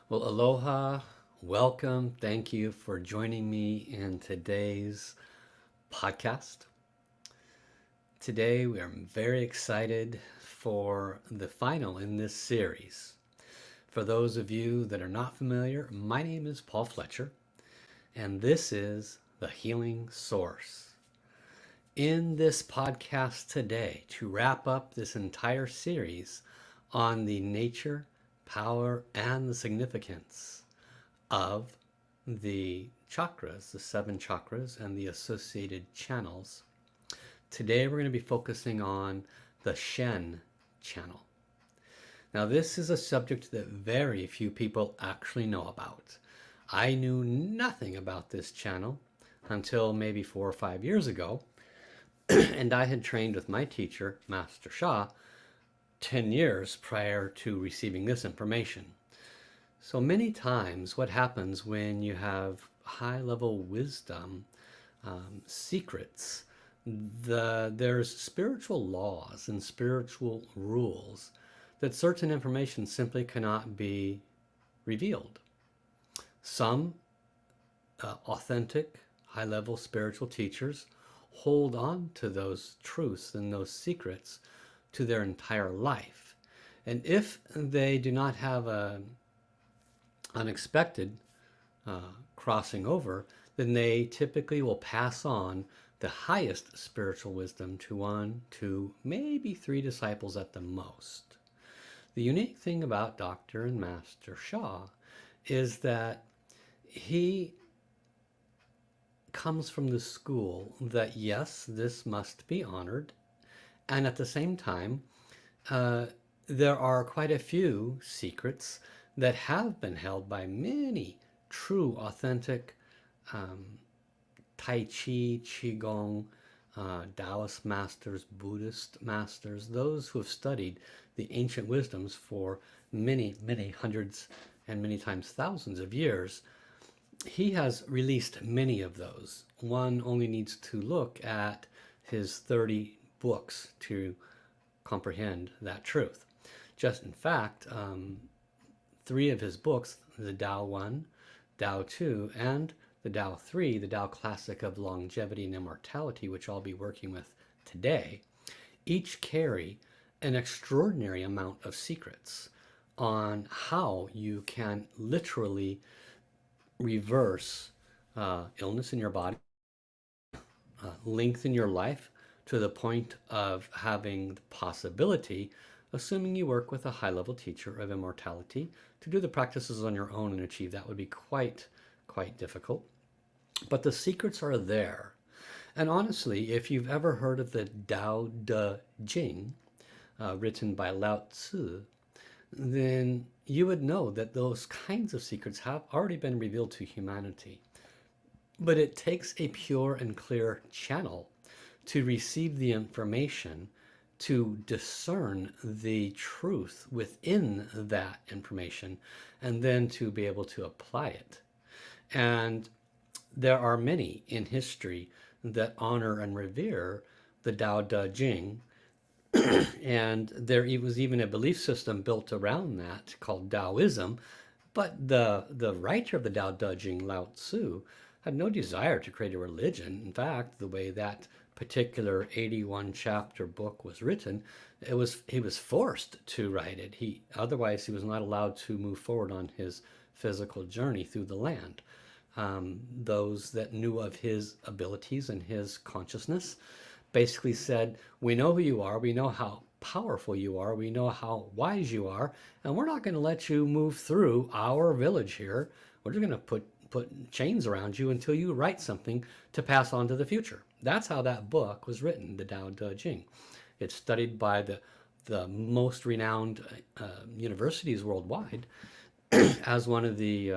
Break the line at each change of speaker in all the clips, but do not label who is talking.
Well, aloha, welcome. Thank you for joining me in today's podcast. Today, we are very excited for the final in this series. For those of you that are not familiar, my name is Paul Fletcher, and this is The Healing Source. In this podcast today, to wrap up this entire series on the nature, power, and the significance of the chakras, the 7 chakras, and the associated channels. Today we're going to be focusing on the Shen channel. Now, this is a subject that very few people actually know about. I knew nothing about this channel until maybe 4 or 5 years ago, and I had trained with my teacher, Master Sha, 10 years prior to receiving this information. So many times what happens when you have high-level wisdom, secrets, there's spiritual laws and spiritual rules that certain information simply cannot be revealed. Some authentic, high-level spiritual teachers hold on to those truths and those secrets to their entire life. And if they do not have a unexpected crossing over, then they typically will pass on the highest spiritual wisdom to 1, 2, maybe 3 disciples at the most. The unique thing about Dr. and Master Sha is that he comes from the school that yes, this must be honored, and at the same time, there are quite a few secrets that have been held by many true, authentic Tai Chi, Qigong, Taoist masters, Buddhist masters, those who have studied the ancient wisdoms for many, many hundreds and many times thousands of years. He has released many of those. One only needs to look at his 30 books to comprehend that truth. Just in fact, 3 of his books, the Tao 1, Tao 2, and the Tao 3, the Tao Classic of Longevity and Immortality, which I'll be working with today, each carry an extraordinary amount of secrets on how you can literally reverse illness in your body, lengthen your life to the point of having the possibility, assuming you work with a high-level teacher of immortality, to do the practices on your own and achieve that would be quite difficult. But the secrets are there. And honestly, if you've ever heard of the Tao Te Ching, written by Lao Tzu, then you would know that those kinds of secrets have already been revealed to humanity. But it takes a pure and clear channel to receive the information, to discern the truth within that information, and then to be able to apply it. And there are many in history that honor and revere the Tao Te Ching, and there was even a belief system built around that called Taoism. But the writer of the Tao Te Ching, Lao Tzu, had no desire to create a religion. In fact, the way that particular 81 chapter book was written, he was forced to write it. Otherwise he was not allowed to move forward on his physical journey through the land. Those that knew of his abilities and his consciousness basically said, we know who you are, we know how powerful you are, we know how wise you are, and we're not going to let you move through our village here. We're just going to put chains around you until you write something to pass on to the future. That's how that book was written, the Tao Te Ching. It's studied by the most renowned universities worldwide as one of the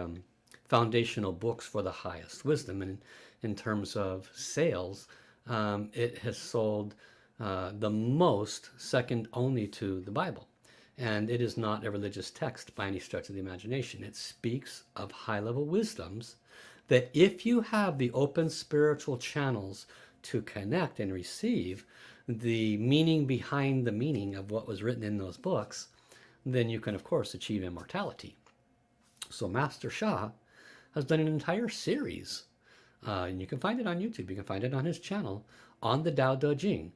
foundational books for the highest wisdom. And in terms of sales, it has sold the most, second only to the Bible. And it is not a religious text by any stretch of the imagination. It speaks of high-level wisdoms that if you have the open spiritual channels to connect and receive the meaning behind the meaning of what was written in those books, then you can, of course, achieve immortality. So Master Sha has done an entire series, and you can find it on YouTube. You can find it on his channel on the Tao Te Ching.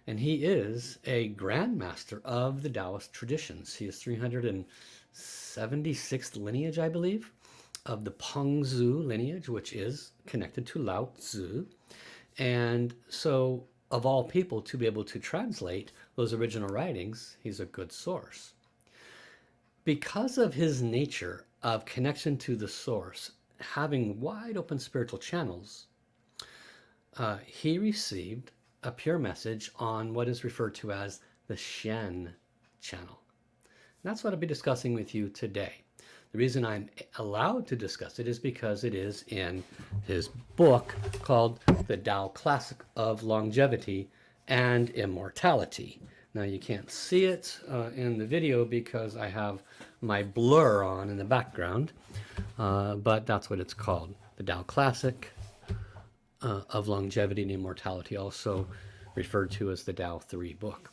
And he is a grandmaster of the Taoist traditions. He is 376th lineage, I believe, of the Pengzu lineage, which is connected to Lao Tzu. And so, of all people, to be able to translate those original writings, he's a good source. Because of his nature of connection to the source, having wide open spiritual channels, he received a pure message on what is referred to as the Shen channel. And that's what I'll be discussing with you today. The reason I'm allowed to discuss it is because it is in his book called The Tao Classic of Longevity and Immortality. Now you can't see it in the video because I have my blur on in the background, but that's what it's called. The Tao Classic of Longevity and Immortality, also referred to as the Tao 3 book.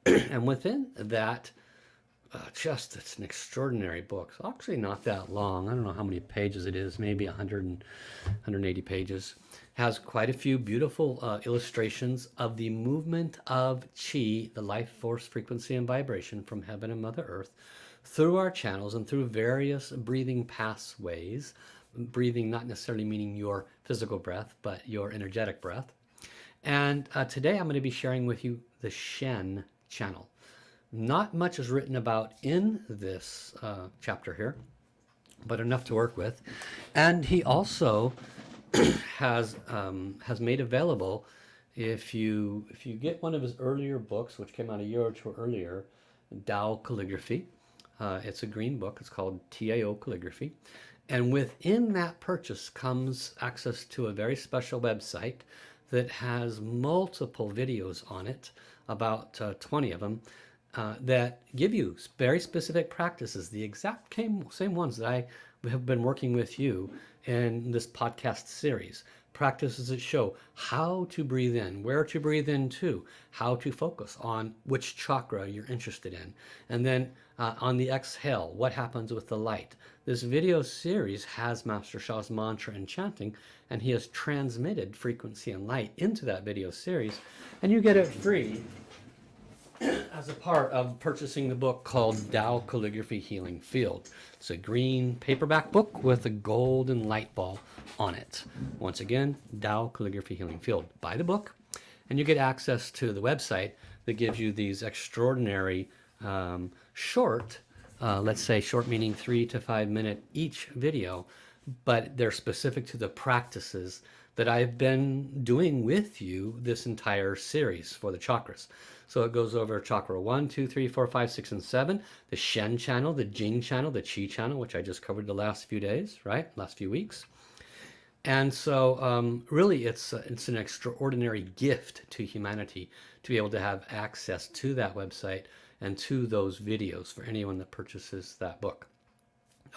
And within that, it's an extraordinary book. It's actually not that long. I don't know how many pages it is, maybe 180 pages. Has quite a few beautiful illustrations of the movement of Qi, the life force, frequency, and vibration from heaven and Mother Earth through our channels and through various breathing pathways. Breathing not necessarily meaning your physical breath, but your energetic breath. And today I'm going to be sharing with you the Shen channel. Not much is written about in this chapter here, but enough to work with. And he also has made available, if you get one of his earlier books, which came out a year or two earlier, Tao Calligraphy. It's a green book. It's called Tao Calligraphy. And within that purchase comes access to a very special website that has multiple videos on it, about 20 of them, that give you very specific practices, the exact same ones that I have been working with you in this podcast series. Practices that show how to breathe in, where to breathe into, how to focus on which chakra you're interested in. And then on the exhale, what happens with the light. This video series has Master Sha's mantra and chanting, and he has transmitted frequency and light into that video series, and you get it free as a part of purchasing the book called Tao Calligraphy Healing Field. It's a green paperback book with a golden light ball on it. Once again, Tao Calligraphy Healing Field. Buy the book, and you get access to the website that gives you these extraordinary short, let's say short meaning 3 to 5 minute each video, but they're specific to the practices that I've been doing with you this entire series for the chakras. So it goes over chakra 1, 2, 3, 4, 5, 6, and 7, the Shen channel, the Jing channel, the Qi channel, which I just covered the last few days, right? Last few weeks. And so really it's an extraordinary gift to humanity to be able to have access to that website and to those videos for anyone that purchases that book.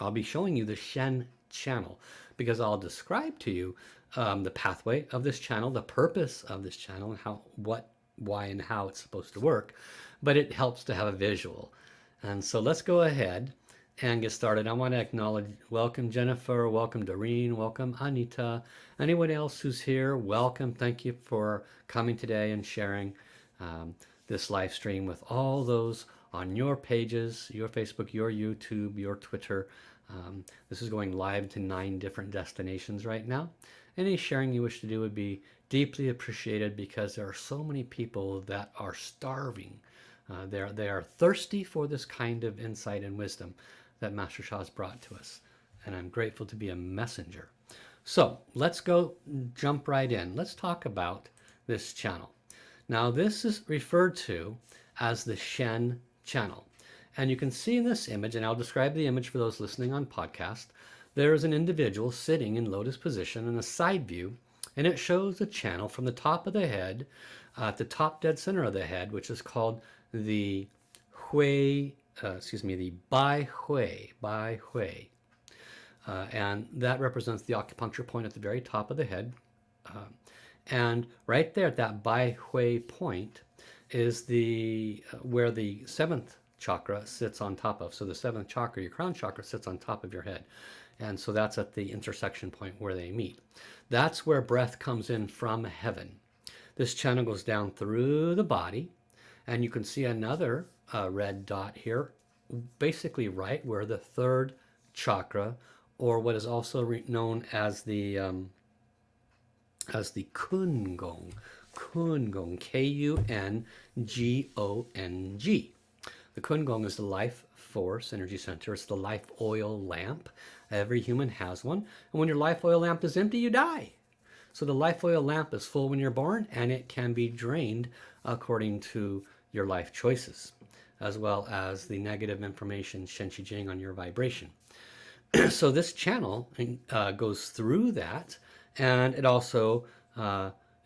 I'll be showing you the Shen channel because I'll describe to you the pathway of this channel, the purpose of this channel, and why and how it's supposed to work, but it helps to have a visual. And so let's go ahead and get started. I want to acknowledge, welcome Jennifer, welcome Doreen, welcome Anita, anyone else who's here, welcome. Thank you for coming today and sharing this live stream with all those on your pages, your Facebook, your YouTube, your Twitter. This is going live to 9 different destinations right now. Any sharing you wish to do would be deeply appreciated because there are so many people that are starving. They are thirsty for this kind of insight and wisdom that Master Sha has brought to us. And I'm grateful to be a messenger. So let's jump right in. Let's talk about this channel. Now this is referred to as the Shen channel. And you can see in this image, and I'll describe the image for those listening on podcast, there is an individual sitting in lotus position in a side view, and it shows the channel from the top of the head, at the top dead center of the head, which is called the the Bai Hui. And that represents the acupuncture point at the very top of the head. And right there at that Bai Hui point is where the 7th chakra sits on top of. So the seventh chakra, your crown chakra, sits on top of your head. And so that's at the intersection point where they meet. That's where breath comes in from heaven. This channel goes down through the body, and you can see another red dot here, basically right where the third chakra, or what is also known as the Kungong, Kungong. The Kungong is the life force energy center. It's the life oil lamp. Every human has one. And when your life oil lamp is empty, you die. So the life oil lamp is full when you're born, and it can be drained according to your life choices, as well as the negative information, Shen Qi Jing, on your vibration. So this channel goes through that, and it also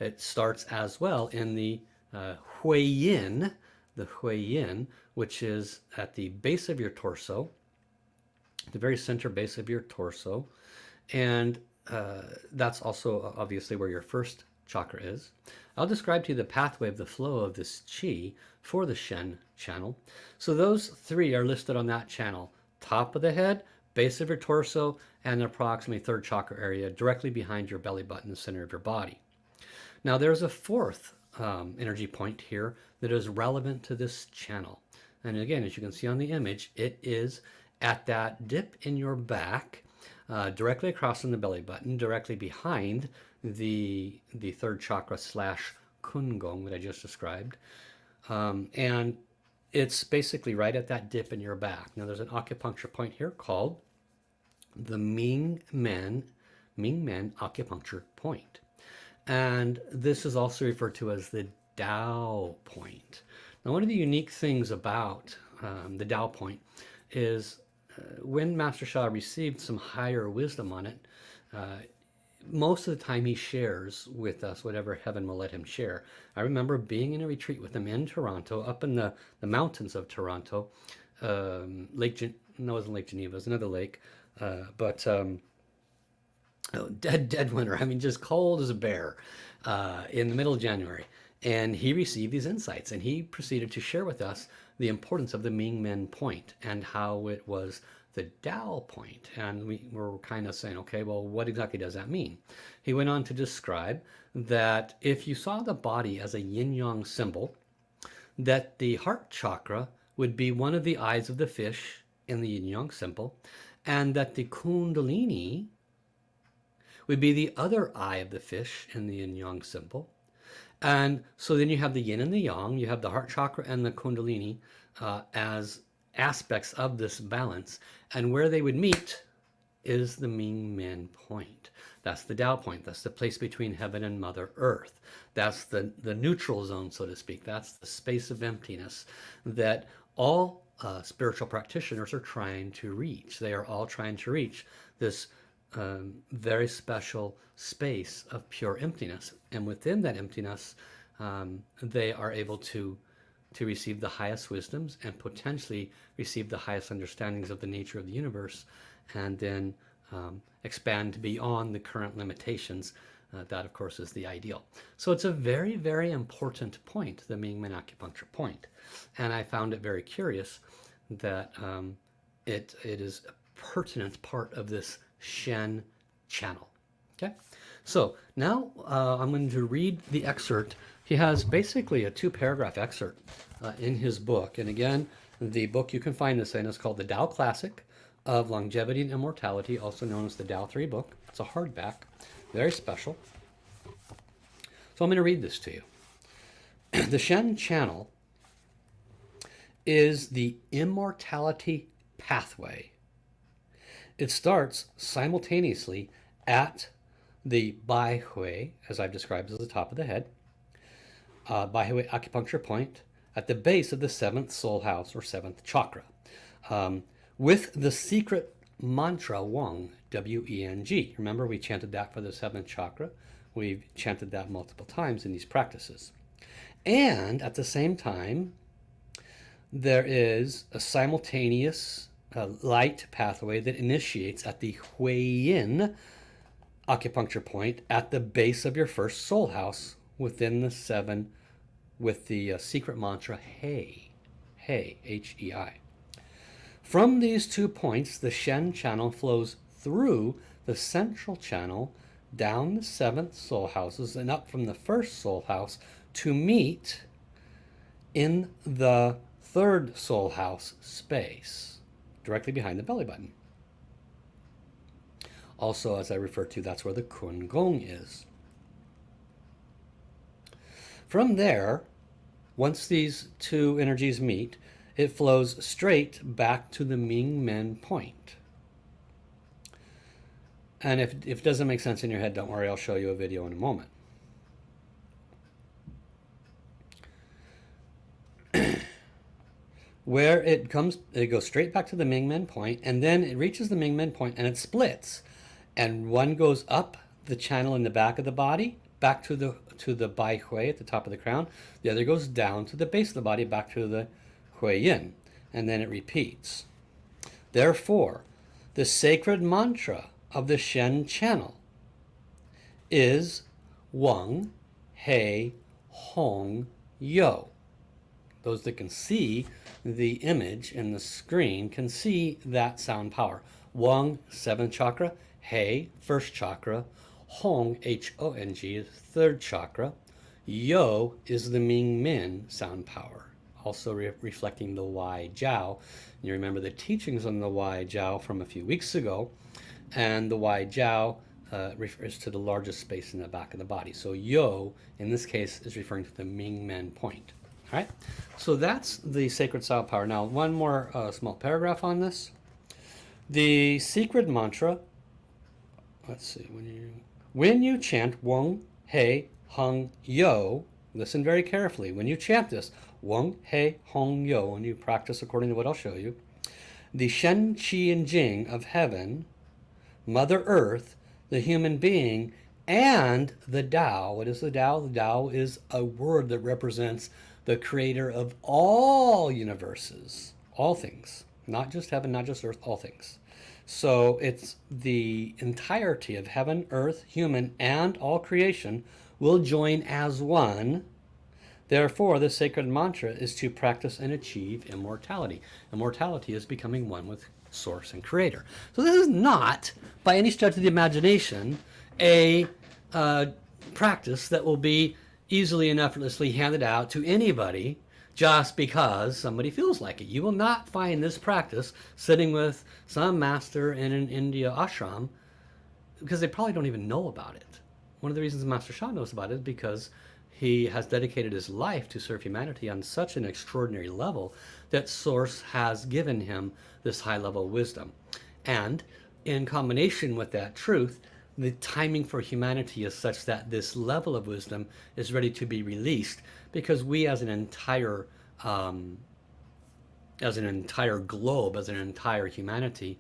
it starts as well in the Hui Yin, which is at the base of your torso, the very center base of your torso, and that's also obviously where your first chakra is. I'll describe to you the pathway of the flow of this qi for the Shen channel. So those three are listed on that channel: top of the head, base of your torso, and approximately third chakra area directly behind your belly button, the center of your body. Now there's a fourth energy point here that is relevant to this channel. And again, as you can see on the image, it is at that dip in your back, directly across from the belly button, directly behind the third chakra slash Kungong that I just described. And it's basically right at that dip in your back. Now there's an acupuncture point here called the Ming Men acupuncture point. And this is also referred to as the Tao point. Now one of the unique things about the Tao point is when Master Sha received some higher wisdom on it, most of the time he shares with us whatever heaven will let him share. I remember being in a retreat with him in Toronto, up in the mountains of Toronto. No, it wasn't Lake Geneva, it was another lake. Dead winter. I mean, just cold as a bear in the middle of January. And he received these insights, and he proceeded to share with us the importance of the Ming Men point and how it was the Tao point. And we were kind of saying, okay, well, what exactly does that mean? He went on to describe that if you saw the body as a yin-yang symbol, that the heart chakra would be one of the eyes of the fish in the yin-yang symbol, and that the kundalini would be the other eye of the fish in the yin-yang symbol. And so then you have the yin and the yang, you have the heart chakra and the kundalini as aspects of this balance. And where they would meet is the Ming Men point. That's the Tao point. That's the place between heaven and Mother Earth. That's the neutral zone, so to speak. That's the space of emptiness that all spiritual practitioners are trying to reach. They are all trying to reach this very special space of pure emptiness, and within that emptiness they are able to receive the highest wisdoms and potentially receive the highest understandings of the nature of the universe, and then expand beyond the current limitations. That of course is the ideal. So it's a very, very important point, the Ming Men acupuncture point, and I found it very curious that it is a pertinent part of this Shen channel. Okay, so now I'm going to read the excerpt. He has basically a 2-paragraph excerpt in his book, and again, the book you can find this in is called The Tao Classic of Longevity and Immortality, also known as the Tao 3 book. It's a hardback, very special. So I'm going to read this to you. The Shen channel is the immortality pathway. It starts simultaneously at the Bai Hui, as I've described as the top of the head, Bai Hui acupuncture point, at the base of the 7th soul house or 7th chakra, with the secret mantra Weng, W-E-N-G. Remember, we chanted that for the 7th chakra. We've chanted that multiple times in these practices. And at the same time, there is a simultaneous light pathway that initiates at the Hui Yin acupuncture point at the base of your first soul house within the 7, with the secret mantra Hey. Hei, H-E-I. From these 2 points, the Shen channel flows through the central channel, down the 7th soul houses, and up from the 1st soul house to meet in the 3rd soul house space, directly behind the belly button. Also, as I referred to, that's where the Kun Gong is. From there, once these 2 energies meet, it flows straight back to the Ming Men point. And if it doesn't make sense in your head, don't worry, I'll show you a video in a moment. Where it goes straight back to the Ming Men point, and then it reaches the Ming Men point and it splits. And one goes up the channel in the back of the body, back to the Bai Hui at the top of the crown. The other goes down to the base of the body, back to the Hui Yin. And then it repeats. Therefore, the sacred mantra of the Shen channel is Weng, Hei, Hong, Yo. Those that can see the image in the screen can see that sound power. Weng, 7th chakra. Hei, 1st chakra. Hong, H-O-N-G, is 3rd chakra. Yo is the Ming Min sound power, also reflecting the Wai Jiao. You remember the teachings on the Wai Jiao from a few weeks ago, and the Wai Jiao refers to the largest space in the back of the body. So Yo, in this case, is referring to the Ming Men point. All right, so that's the sacred sound power. Now, one more small paragraph on this. The secret mantra, let's see, when you chant Weng, Hei, Hong, Yo, listen very carefully. When you chant this, Weng, Hei, Hong, Yo, and you practice according to what I'll show you, the Shen, Qi, and Jing of heaven, Mother Earth, the human being, and the Tao. What is the Tao? The Tao is a word that represents the creator of all universes, all things, not just heaven, not just earth, all things. So it's the entirety of heaven, earth, human, and all creation will join as one. Therefore, the sacred mantra is to practice and achieve immortality. Immortality is becoming one with Source and Creator. So this is not, by any stretch of the imagination, a practice that will be easily and effortlessly handed out to anybody just because somebody feels like it. You will not find this practice sitting with some master in an India ashram, because they probably don't even know about it. One of the reasons Master Sha knows about it is because he has dedicated his life to serve humanity on such an extraordinary level that Source has given him this high level of wisdom. And in combination with that truth, the timing for humanity is such that this level of wisdom is ready to be released, because we as an entire globe, as an entire humanity,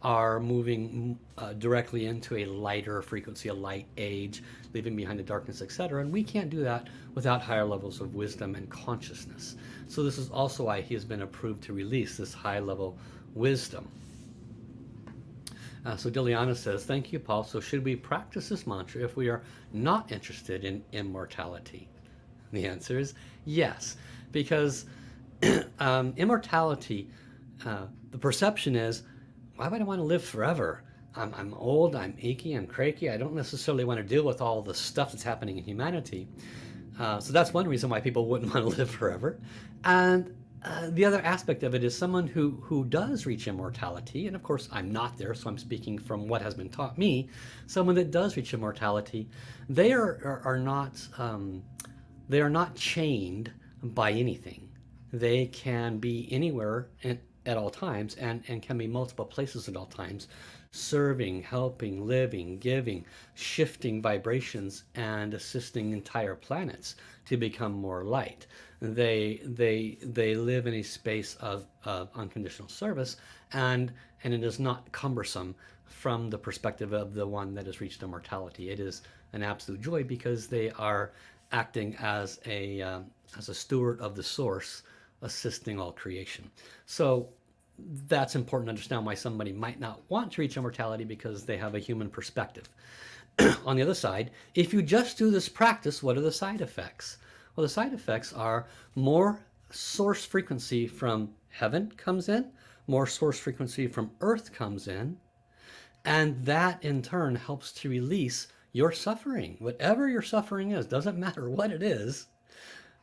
are moving directly into a lighter frequency, a light age, leaving behind the darkness, etc. And we can't do that without higher levels of wisdom and consciousness. So this is also why he has been approved to release this high level wisdom. So Diliana says, thank you, Paul. So should we practice this mantra if we are not interested in immortality? The answer is yes, because immortality, the perception is, why would I want to live forever? I'm old, I'm achy, I'm cranky. I don't necessarily want to deal with all the stuff that's happening in humanity. So that's one reason why people wouldn't want to live forever. And the other aspect of it is someone who does reach immortality, and of course I'm not there, so I'm speaking from what has been taught me. Someone that does reach immortality, they are not chained by anything. They can be anywhere at all times, and can be multiple places at all times, serving, helping, living, giving, shifting vibrations, and assisting entire planets to become more light. They live in a space of unconditional service, and it is not cumbersome from the perspective of the one that has reached immortality. It is an absolute joy, because they are acting as a steward of the Source, assisting all creation. So that's important to understand why somebody might not want to reach immortality, because they have a human perspective. On the other side, if you just do this practice, what are the side effects? Well, the side effects are more source frequency from heaven comes in, more source frequency from earth comes in, and that in turn helps to release your suffering. Whatever your suffering is, doesn't matter what it is,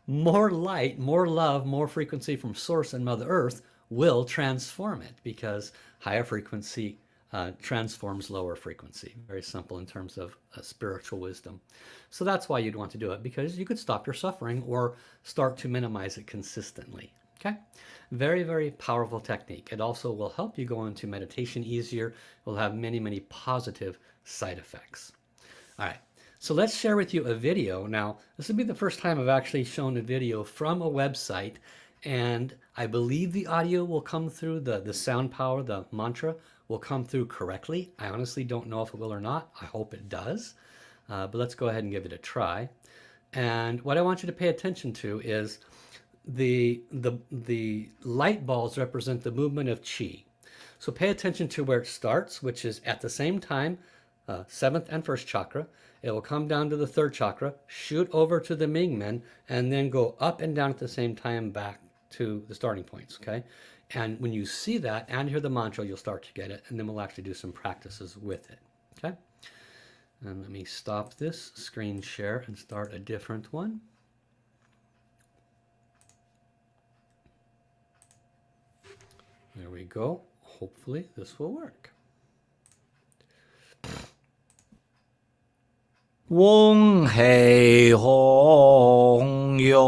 more light, more love, more frequency from source and Mother Earth will transform it, because higher frequency transforms lower frequency. Very simple in terms of spiritual wisdom. So that's why you'd want to do it, because you could stop your suffering or start to minimize it consistently. Okay? Very, very powerful technique. It also will help you go into meditation easier. It will have many, many positive side effects. All right. So let's share with you a video. Now, this will be the first time I've actually shown a video from a website, and I believe the audio will come through, the sound power, the mantra will come through correctly. I honestly don't know if it will or not. I hope it does. But let's go ahead and give it a try. And what I want you to pay attention to is the light balls represent the movement of chi. So pay attention to where it starts, which is at the same time, 7th and 1st chakra. It will come down to the 3rd chakra, shoot over to the Mingmen, and then go up and down at the same time back to the starting points, okay? And when you see that and hear the mantra, you'll start to get it, and then we'll actually do some practices with it, okay? And let me stop this screen share and start a different one. There we go. Hopefully this will work.
Wong hei hong yo,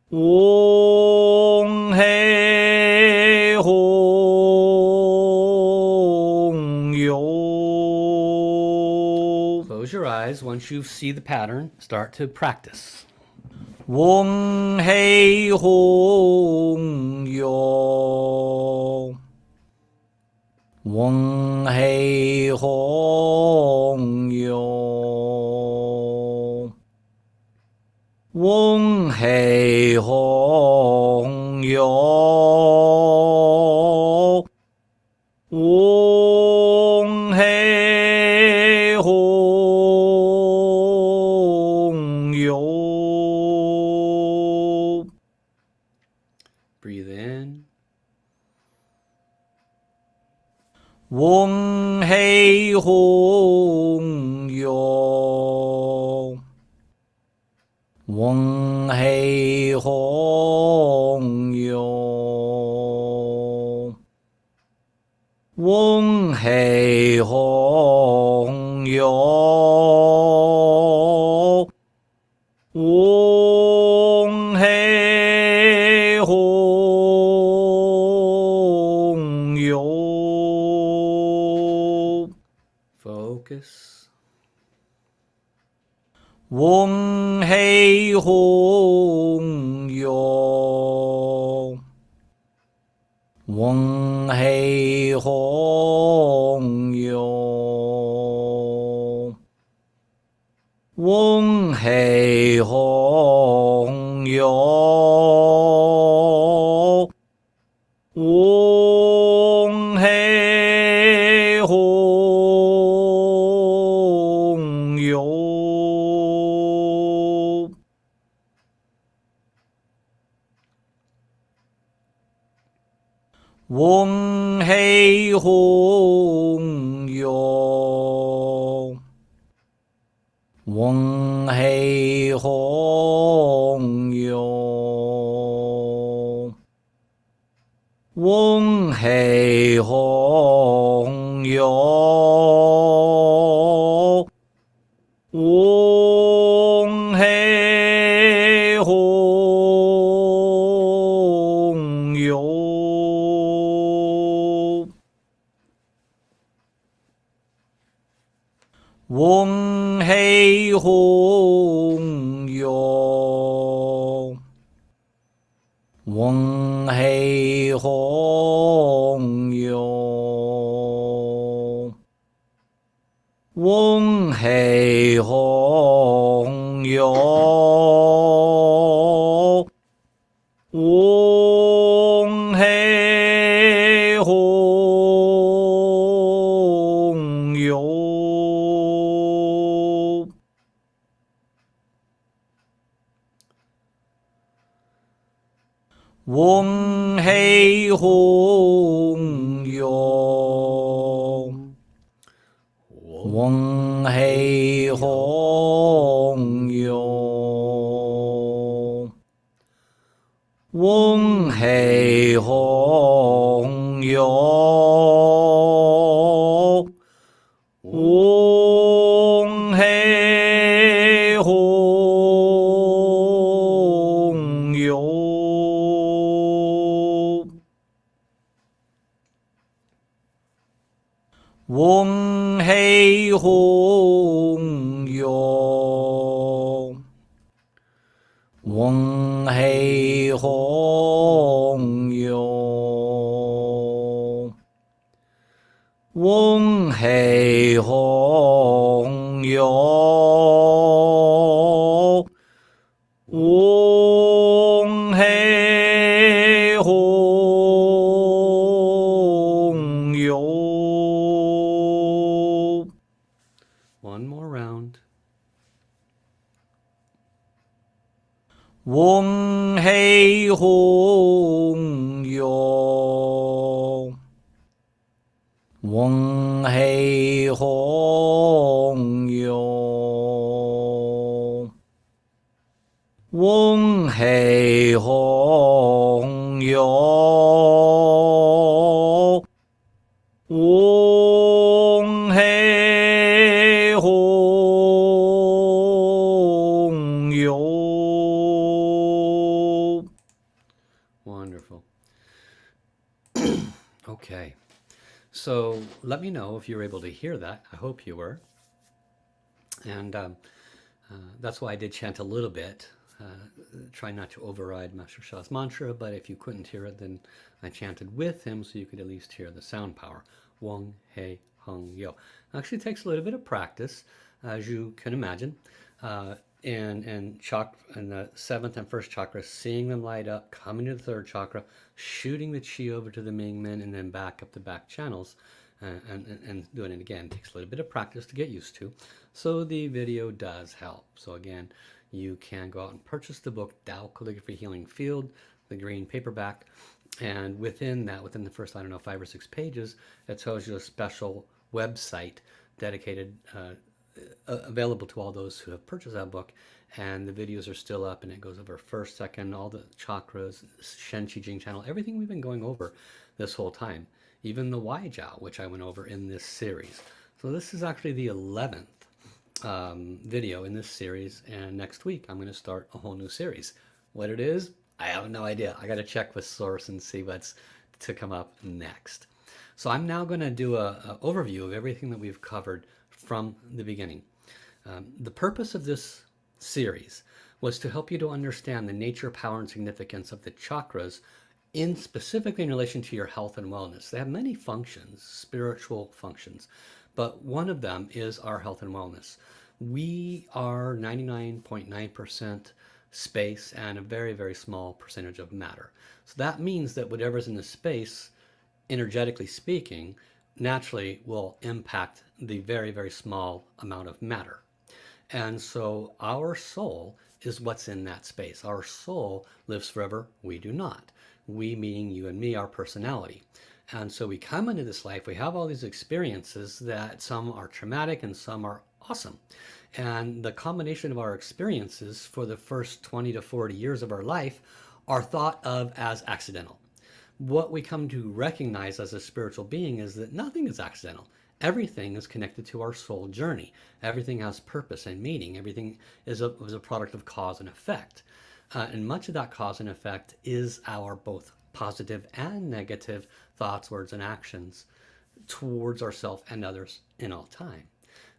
Wong hei hong yo.
Close your eyes. Once you see the pattern, start to practice.
Wong hei hong yo, Wong hei hong yo, Wong hei hong yo, Wong hei hong yo.
Breathe in.
Wong hei hong yo, Wong hei hong yo, Wong hei hong yo, Wong hei hong yo.
Focus.
Wong hei hong yo, Wong hei hong yo, Wong hei hong yo, Wong hei hong yo. Wong hei hong yo, Wong hei hong yo, Wong hei hong yo, Wong hei hong yo. Wong hei hong yo, Wong hei hong yo, Wong hei hong yo, Wong hei hong yo. 黑红哟，嗡黑红哟，嗡黑红哟，嗡黑红哟，嗡黑红哟，嗡黑红哟，嗡黑红哟，嗡黑红哟。
One more round.
嗡黑红哟，嗡黑红哟，嗡黑红哟，嗡黑红哟。
Wonderful. Okay. So let me know if you were able to hear that. I hope you were. And that's why I did chant a little bit. Try not to override Master Sha's mantra, but if you couldn't hear it, then I chanted with him so you could at least hear the sound power. Wong, Hei, Hung, Yo. Actually, it takes a little bit of practice, as you can imagine. And the seventh and first chakra, seeing them light up, coming to the third chakra, shooting the chi over to the Mingmen, and then back up the back channels, and doing it again. It takes a little bit of practice to get used to. So the video does help. So again, you can go out and purchase the book, Tao Calligraphy Healing Field, the green paperback. And within that, within the first, I don't know, 5 or 6 pages, it tells you a special website dedicated, available to all those who have purchased that book. And the videos are still up, and it goes over first, second, all the chakras, Shen Qi Jing channel, everything we've been going over this whole time, even the Wai Jiao, which I went over in this series. So this is actually the 11th video in this series, and next week I'm going to start a whole new series. What it is, I have no idea. I got to check with Source and see what's to come up next. So I'm now going to do an overview of everything that we've covered from the beginning. The purpose of this series was to help you to understand the nature, power, and significance of the chakras, specifically in relation to your health and wellness. They have many functions, spiritual functions, but one of them is our health and wellness. We are 99.9% space and a very, very small percentage of matter. So that means that whatever's in the space, energetically speaking, naturally will impact the very, very small amount of matter. And so our soul is what's in that space. Our soul lives forever. We do not. We meaning you and me, our personality. And so we come into this life, we have all these experiences that some are traumatic and some are awesome. And the combination of our experiences for the first 20 to 40 years of our life are thought of as accidental. What we come to recognize as a spiritual being is that nothing is accidental. Everything is connected to our soul journey. Everything has purpose and meaning. Everything is a product of cause and effect. And much of that cause and effect is our both positive and negative thoughts, words, and actions towards ourselves and others in all time.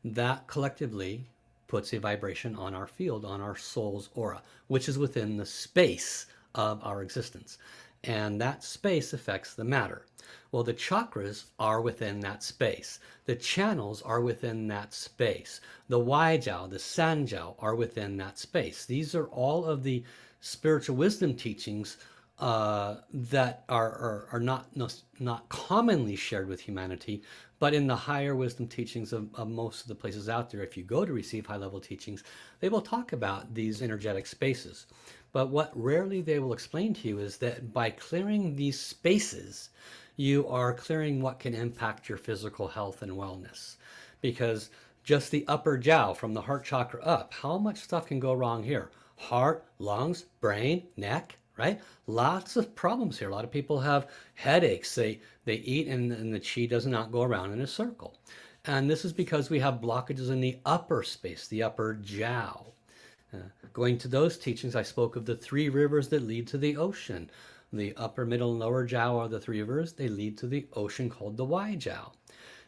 That collectively puts a vibration on our field, on our soul's aura, which is within the space of our existence. And that space affects the matter. Well, the chakras are within that space. The channels are within that space. The Wai Jiao, the San Jiao are within that space. These are all of the spiritual wisdom teachings that are not commonly shared with humanity, but in the higher wisdom teachings of most of the places out there, if you go to receive high-level teachings, they will talk about these energetic spaces. But what rarely they will explain to you is that by clearing these spaces, you are clearing what can impact your physical health and wellness. Because just the upper jiao from the heart chakra up, how much stuff can go wrong here? Heart, lungs, brain, neck, right? Lots of problems here. A lot of people have headaches. They eat and the chi does not go around in a circle. And this is because we have blockages in the upper space, the upper jiao. Going to those teachings, I spoke of the three rivers that lead to the ocean. The upper, middle, and lower jiao are the three rivers. They lead to the ocean called the Wai jiao.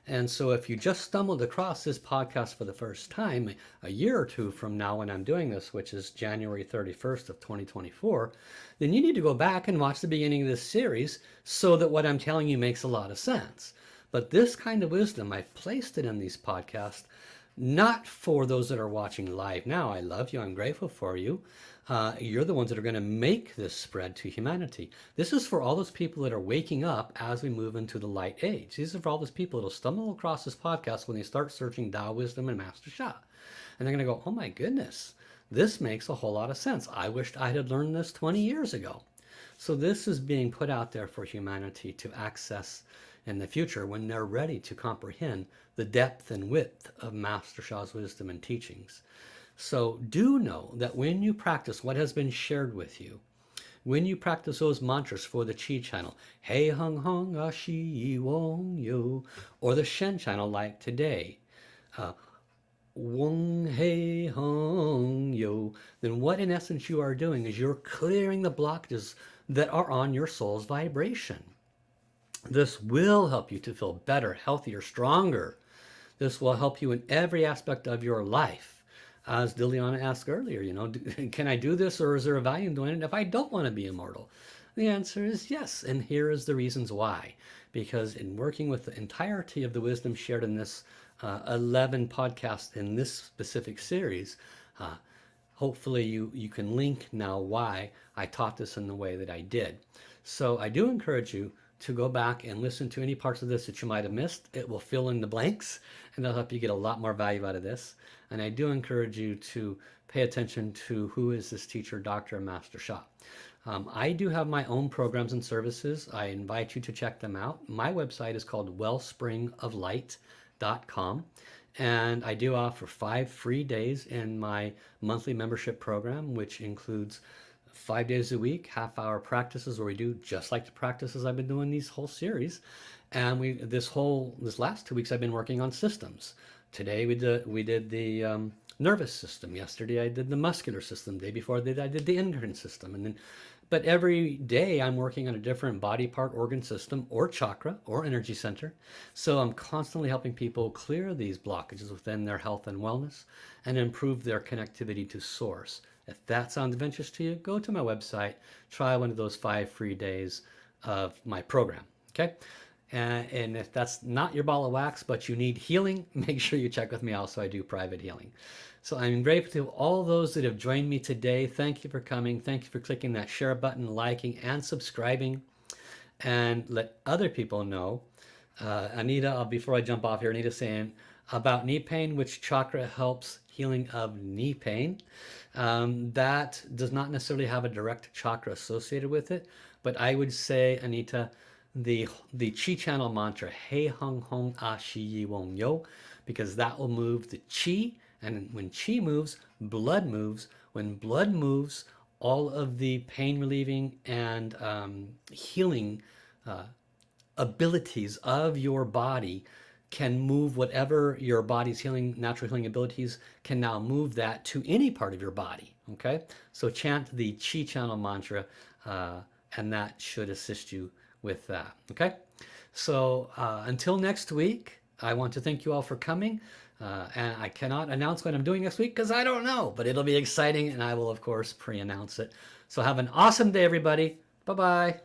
And so if you just stumbled across this podcast for the first time a year or two from now when I'm doing this, which is January 31st of 2024, then you need to go back and watch the beginning of this series so that what I'm telling you makes a lot of sense. But this kind of wisdom, I've placed it in these podcasts, not for those that are watching live now. I love you. I'm grateful for you. You're the ones that are going to make this spread to humanity. This is for all those people that are waking up as we move into the light age. These are for all those people that will stumble across this podcast when they start searching Tao wisdom and Master Sha. And they're going to go, oh my goodness, this makes a whole lot of sense. I wished I had learned this 20 years ago. So this is being put out there for humanity to access in the future when they're ready to comprehend the depth and width of Master Sha's wisdom and teachings. So do know that when you practice what has been shared with you, when you practice those mantras for the Chi channel, Hei Hung Hung A Shi Wong Yo, or the Shen channel like today, Wong Hei Hung Yo, then what in essence you are doing is you're clearing the blockages that are on your soul's vibration. This will help you to feel better, healthier, stronger. This will help you in every aspect of your life. As Diliana asked earlier, can I do this, or is there a value in doing it if I don't want to be immortal? The answer is yes, and here is the reasons why. Because in working with the entirety of the wisdom shared in this 11 podcasts in this specific series, hopefully you can link now why I taught this in the way that I did. So I do encourage you to go back and listen to any parts of this that you might have missed. It will fill in the blanks, and that'll help you get a lot more value out of this. And I do encourage you to pay attention to who is this teacher, Dr. Master Sha. I do have my own programs and services. I invite you to check them out. My website is called wellspringoflight.com. And I do offer 5 free days in my monthly membership program, which includes 5 days a week, half-hour practices where we do just like the practices I've been doing these whole series. And this last 2 weeks I've been working on systems. Today we did the nervous system. Yesterday I did the muscular system. The day before that I did the endocrine system. But every day I'm working on a different body part, organ system, or chakra, or energy center. So I'm constantly helping people clear these blockages within their health and wellness and improve their connectivity to source. If that sounds of interest to you, go to my website, try one of those 5 free days of my program, okay? And if that's not your ball of wax, but you need healing, make sure you check with me also. I do private healing. So I'm grateful to all those that have joined me today. Thank you for coming. Thank you for clicking that share button, liking, and subscribing. And let other people know. Anita, before I jump off here, Anita's saying about knee pain, which chakra helps healing of knee pain. That does not necessarily have a direct chakra associated with it, but I would say, Anita, the Chi channel mantra, Hei Hung Hong A Shi Yi Wong Yo, because that will move the Chi, and when Chi moves, blood moves. When blood moves, all of the pain relieving and healing abilities of your body can move whatever your body's natural healing abilities can now move that to any part of your body, okay? So chant the Chi channel mantra, and that should assist you with that, okay? So until next week, I want to thank you all for coming. And I cannot announce what I'm doing next week because I don't know, but it'll be exciting, and I will, of course, pre-announce it. So have an awesome day, everybody. Bye-bye.